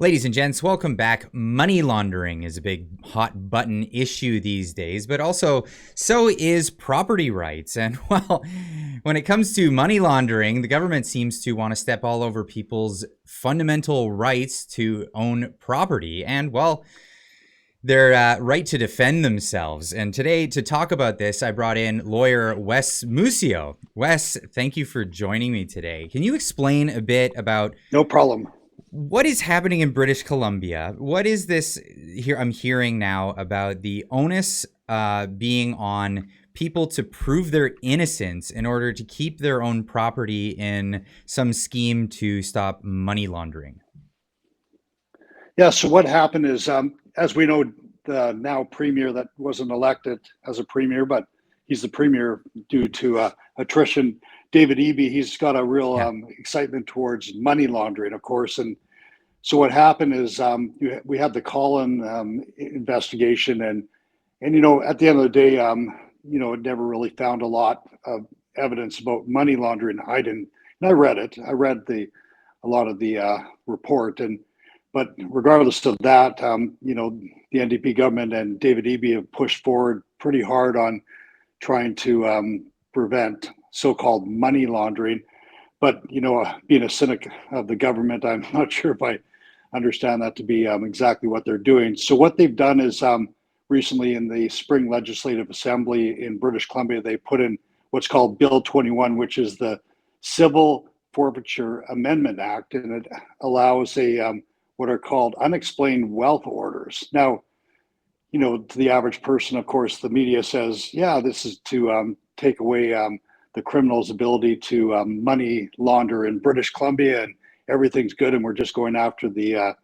Ladies and gents, welcome back. Money laundering is a big hot button issue these days, but also so is property rights. And well, when it comes to money laundering, the government seems to want to step all over people's fundamental rights to own property and, well, their right to defend themselves. And today, to talk about this, I brought in lawyer Wes Mussio. Wes, thank you for joining me today. Can you explain a bit about No problem. what is happening in British Columbia? What is this here I'm hearing now about the onus being on people to prove their innocence in order to keep their own property in some scheme to stop money laundering? Yeah, so what happened is, as we know, the now premier that wasn't elected as a premier, but he's the premier due to attrition, David Eby, he's got a real excitement towards money laundering, of course. And so what happened is we had the Colin investigation, and at the end of the day, it never really found a lot of evidence about money laundering. I didn't, and I read it. I read a lot of the report, but regardless of that, the NDP government and David Eby have pushed forward pretty hard on trying to prevent so-called money laundering. But being a cynic of the government, I'm not sure if I understand that to be exactly what they're doing. So what they've done is recently in the spring Legislative Assembly in British Columbia, they put in what's called Bill 21, which is the Civil Forfeiture Amendment Act, and it allows what are called unexplained wealth orders. Now, to the average person, of course, the media says, yeah, this is to take away the criminal's ability to money launder in British Columbia, and everything's good, and we're just going after the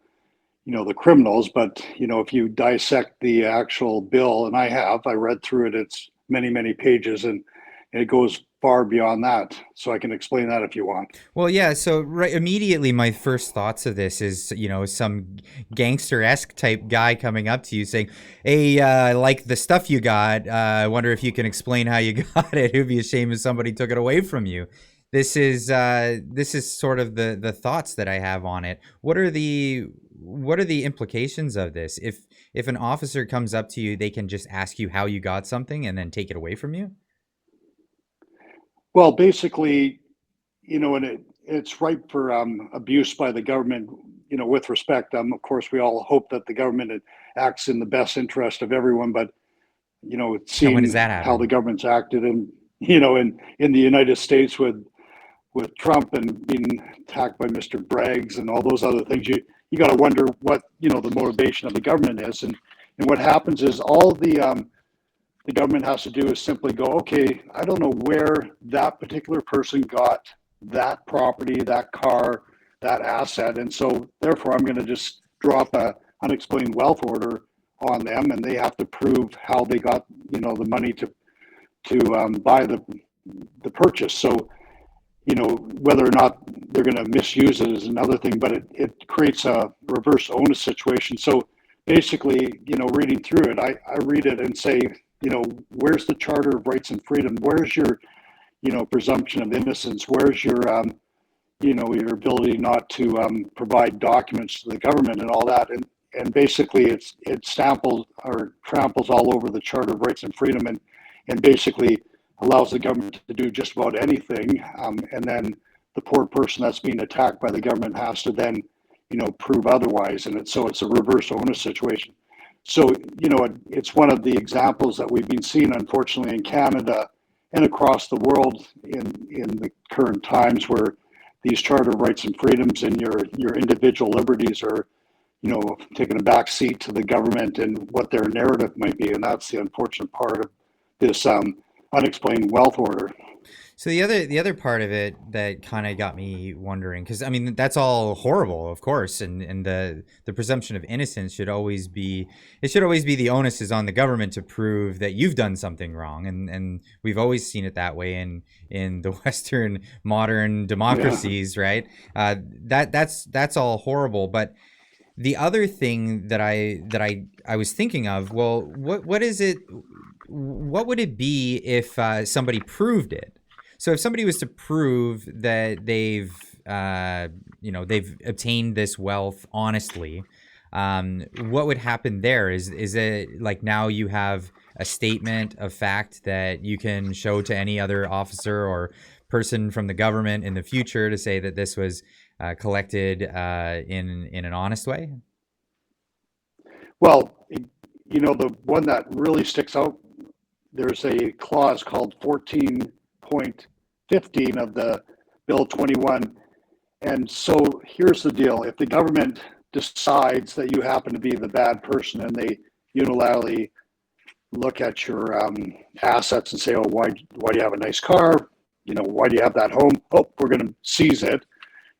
criminals. But if you dissect the actual bill, and I read through it, it's many pages, and it goes far beyond that. So I can explain that if you want. Well, yeah. So immediately, my first thoughts of this is, some gangster-esque type guy coming up to you saying, "Hey, I like the stuff you got. I wonder if you can explain how you got it. It would be a shame if somebody took it away from you." This is sort of the thoughts that I have on it. What are the implications of this? If an officer comes up to you, they can just ask you how you got something and then take it away from you? Well, basically, and it's ripe for abuse by the government, with respect. Of course, we all hope that the government acts in the best interest of everyone, but, And when seeing does that how happen? the government's acted in the United States with Trump and being attacked by Mr. Braggs and all those other things, you got to wonder what, the motivation of the government is. And what happens is all the government has to do is simply go, okay, I don't know where that particular person got that property, that car, that asset. And so therefore I'm going to just drop a unexplained wealth order on them, and they have to prove how they got, the money to buy the purchase. So, whether or not they're going to misuse it is another thing, but it creates a reverse onus situation. So basically, reading through it, I read it and say, where's the Charter of Rights and Freedom? Where's your, presumption of innocence? Where's your, your ability not to provide documents to the government and all that? And basically it tramples all over the Charter of Rights and Freedom, and basically allows the government to do just about anything. And then the poor person that's being attacked by the government has to then, prove otherwise. And so it's a reverse onus situation. So, it's one of the examples that we've been seeing, unfortunately, in Canada and across the world in the current times, where these Charter of Rights and Freedoms and your individual liberties are, taking a back seat to the government and what their narrative might be. And that's the unfortunate part of this unexplained wealth order. So the other part of it that kind of got me wondering, because I mean that's all horrible, of course, and the presumption of innocence should always be the onus is on the government to prove that you've done something wrong, and we've always seen it that way in the Western modern democracies, Yeah. right? That's all horrible, but the other thing that I was thinking of, well, what is it? What would it be if somebody proved it? So if somebody was to prove that they've they've obtained this wealth honestly. What would happen there? Is it like now you have a statement of fact that you can show to any other officer or person from the government in the future to say that this was collected in an honest way? Well, the one that really sticks out, there's a clause called 14.15 of the Bill 21. And so here's the deal. If the government decides that you happen to be the bad person and they unilaterally look at your assets and say, oh, why do you have a nice car? Why do you have that home? Oh, we're going to seize it.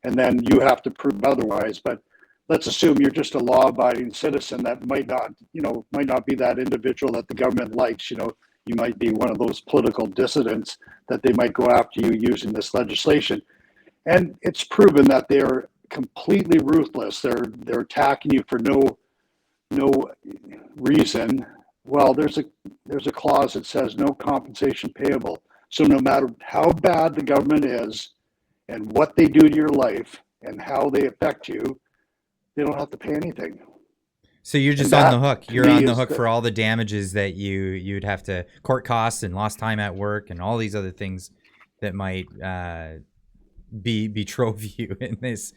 And then you have to prove otherwise. But let's assume you're just a law-abiding citizen that might not be that individual that the government likes. You might be one of those political dissidents that they might go after you using this legislation. And it's proven that they're completely ruthless. They're attacking you for no reason. Well, there's a clause that says no compensation payable. So no matter how bad the government is and what they do to your life and how they affect you, they don't have to pay anything. So you're just on the hook. You're on the hook for all the damages that you'd have to, court costs and lost time at work and all these other things that might betrove you in this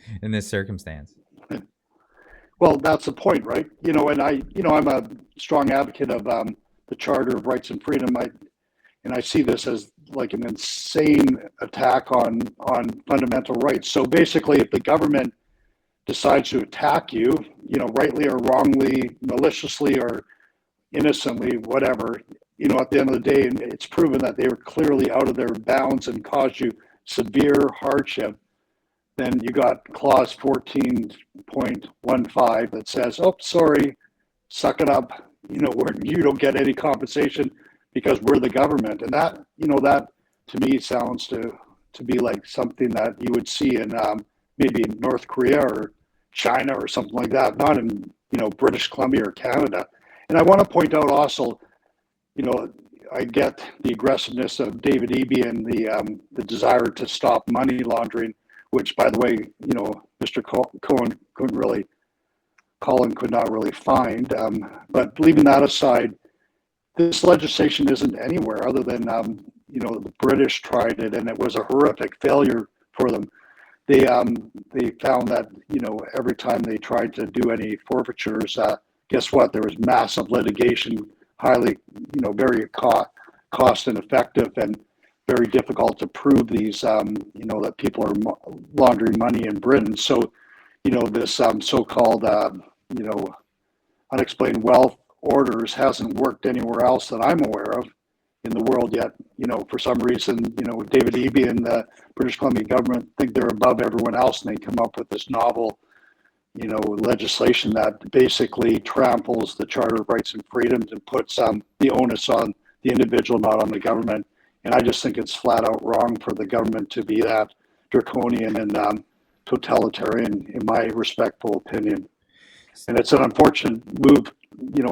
circumstance. Well, that's the point, right? And I'm a strong advocate of the Charter of Rights and Freedom. I see this as like an insane attack on fundamental rights. So basically, if the government decides to attack you, rightly or wrongly, maliciously or innocently, whatever, at the end of the day, it's proven that they were clearly out of their bounds and caused you severe hardship, then you got clause 14.15 that says, oh, sorry, suck it up. You don't get any compensation because we're the government. And that to me sounds to be like something that you would see in maybe in North Korea or China or something like that, not in, British Columbia or Canada. And I want to point out also, I get the aggressiveness of David Eby and the desire to stop money laundering, which, by the way, Mr. Colin could not really find. But leaving that aside, this legislation isn't anywhere other than, the British tried it and it was a horrific failure for them. They found that, every time they tried to do any forfeitures, guess what? There was massive litigation, highly, very cost ineffective and very difficult to prove these, that people are laundering money in Britain. So, this so-called, unexplained wealth orders hasn't worked anywhere else that I'm aware of in the world yet. For some reason, David Eby and the British Columbia government think they're above everyone else, and they come up with this novel, legislation that basically tramples the Charter of Rights and Freedoms and puts the onus on the individual, not on the government. And I just think it's flat out wrong for the government to be that draconian and totalitarian, in my respectful opinion. And it's an unfortunate move,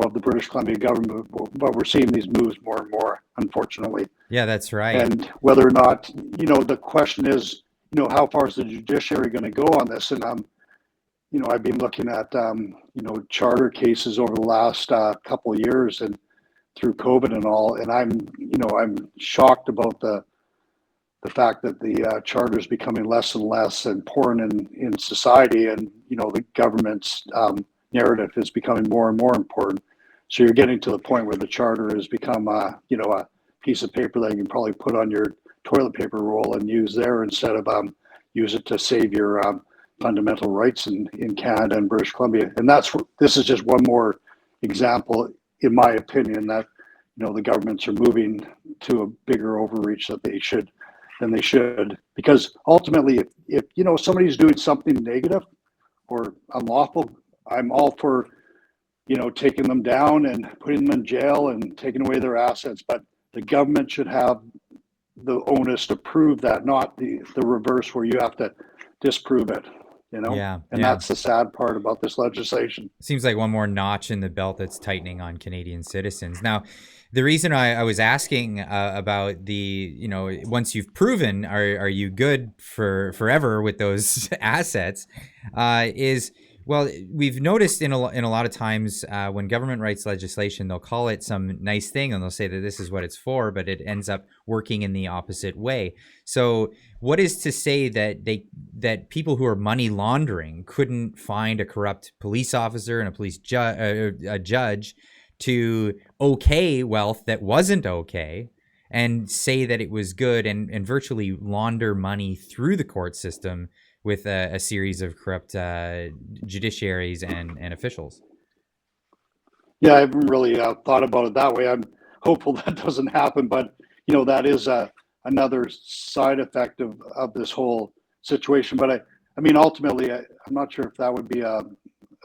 of the British Columbia government, but we're seeing these moves more and more, unfortunately. Yeah, that's right. And whether or not, the question is, how far is the judiciary going to go on this? And I've been looking at, charter cases over the last couple of years and through COVID and all, and I'm shocked about the fact that the charter is becoming less and less important in society, and the government's narrative is becoming more and more important. So you're getting to the point where the charter has become a piece of paper that you can probably put on your toilet paper roll and use there instead of use it to save your fundamental rights in Canada and British Columbia. And this is just one more example, in my opinion, that the governments are moving to a bigger overreach than they should. Because ultimately, if somebody's doing something negative or unlawful, I'm all for taking them down and putting them in jail and taking away their assets. But the government should have the onus to prove that, not the reverse where you have to disprove it. Yeah, and yeah. that's the sad part about this legislation. Seems like one more notch in the belt that's tightening on Canadian citizens. Now, the reason I was asking about the, once you've proven, are you good for forever with those assets, is, well, we've noticed in a lot of times when government writes legislation, they'll call it some nice thing and they'll say that this is what it's for, but it ends up working in the opposite way. So what is to say that people who are money laundering couldn't find a corrupt police officer and a judge to okay wealth that wasn't okay and say that it was good and virtually launder money through the court system with a series of corrupt judiciaries and officials? Yeah, I haven't really thought about it that way. I'm hopeful that doesn't happen, but that is another side effect of this whole situation. But I mean, ultimately, I'm not sure if that would be a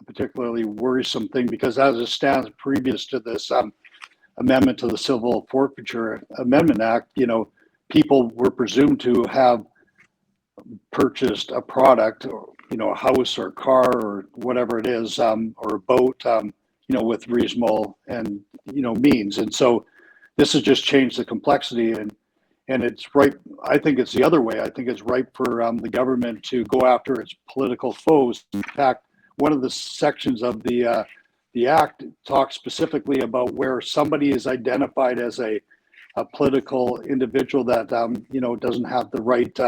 particularly worrisome thing, because as it stands, previous to this amendment to the Civil Forfeiture Amendment Act, people were presumed to have purchased a product, or a house or car or whatever it is, or a boat, with reasonable and means. And so this has just changed the complexity, and it's right. I think it's the other way. I think it's ripe for the government to go after its political foes. In fact, one of the sections of the act talks specifically about where somebody is identified as a political individual that doesn't have the right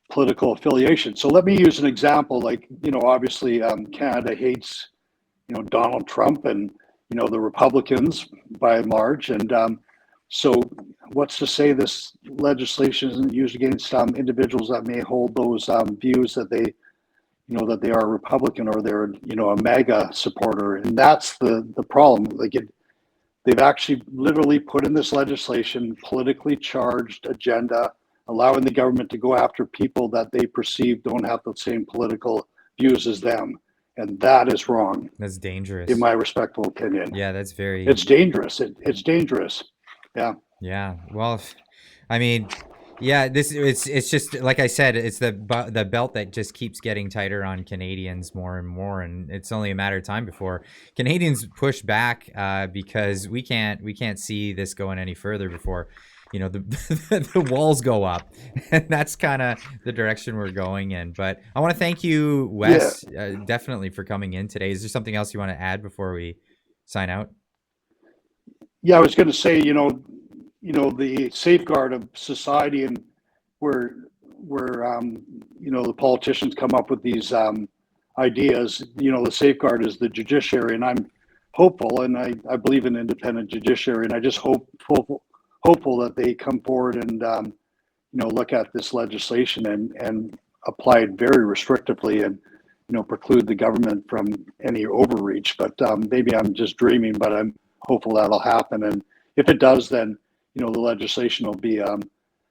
political affiliation. So let me use an example. Like, obviously Canada hates Donald Trump and the Republicans by and large, and so what's to say this legislation isn't used against individuals that may hold those views that they are Republican, or they're a MAGA supporter? And that's the problem. They've actually literally put in this legislation politically charged agenda, allowing the government to go after people that they perceive don't have the same political views as them. And that is wrong. That's dangerous. In my respectful opinion. Yeah, that's very... It's dangerous. It's dangerous. Yeah. Yeah. Well, I mean, yeah, it's just like I said, it's the belt that just keeps getting tighter on Canadians more and more, and it's only a matter of time before Canadians push back because we can't see this going any further before the walls go up, and that's kind of the direction we're going in. But I want to thank you, Wes, definitely for coming in today. Is there something else you want to add before we sign out? Yeah, I was going to say, the safeguard of society, and where the politicians come up with these ideas, the safeguard is the judiciary, and I'm hopeful, and I believe in independent judiciary, and I just hopeful that they come forward and look at this legislation and apply it very restrictively, and preclude the government from any overreach. But maybe I'm just dreaming, but I'm hopeful that'll happen. And if it does, then the legislation will be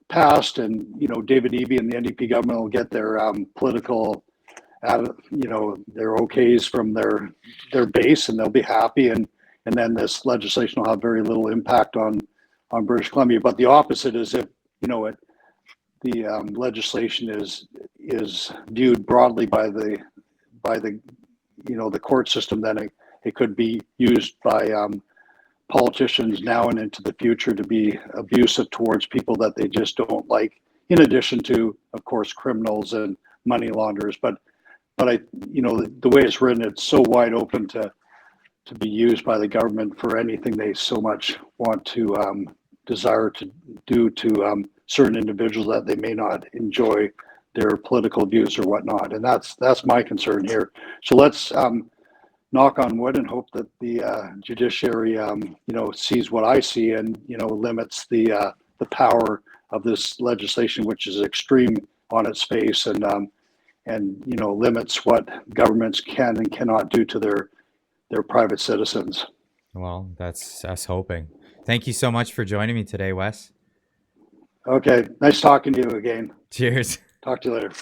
passed, and David Eby and the NDP government will get their political their okays from their base, and they'll be happy, and then this legislation will have very little impact on British Columbia. But the opposite is if the legislation is viewed broadly by the court system, then it could be used by politicians now and into the future to be abusive towards people that they just don't like, in addition to, of course, criminals and money launderers. But the way it's written, it's so wide open to be used by the government for anything they so much want to desire to do to certain individuals that they may not enjoy their political views or whatnot. And that's my concern here. So let's knock on wood and hope that the judiciary sees what I see, and limits the power of this legislation, which is extreme on its face, and limits what governments can and cannot do to their private citizens. Well, that's us hoping. Thank you so much for joining me today, Wes. Okay, nice talking to you again. Cheers. Talk to you later.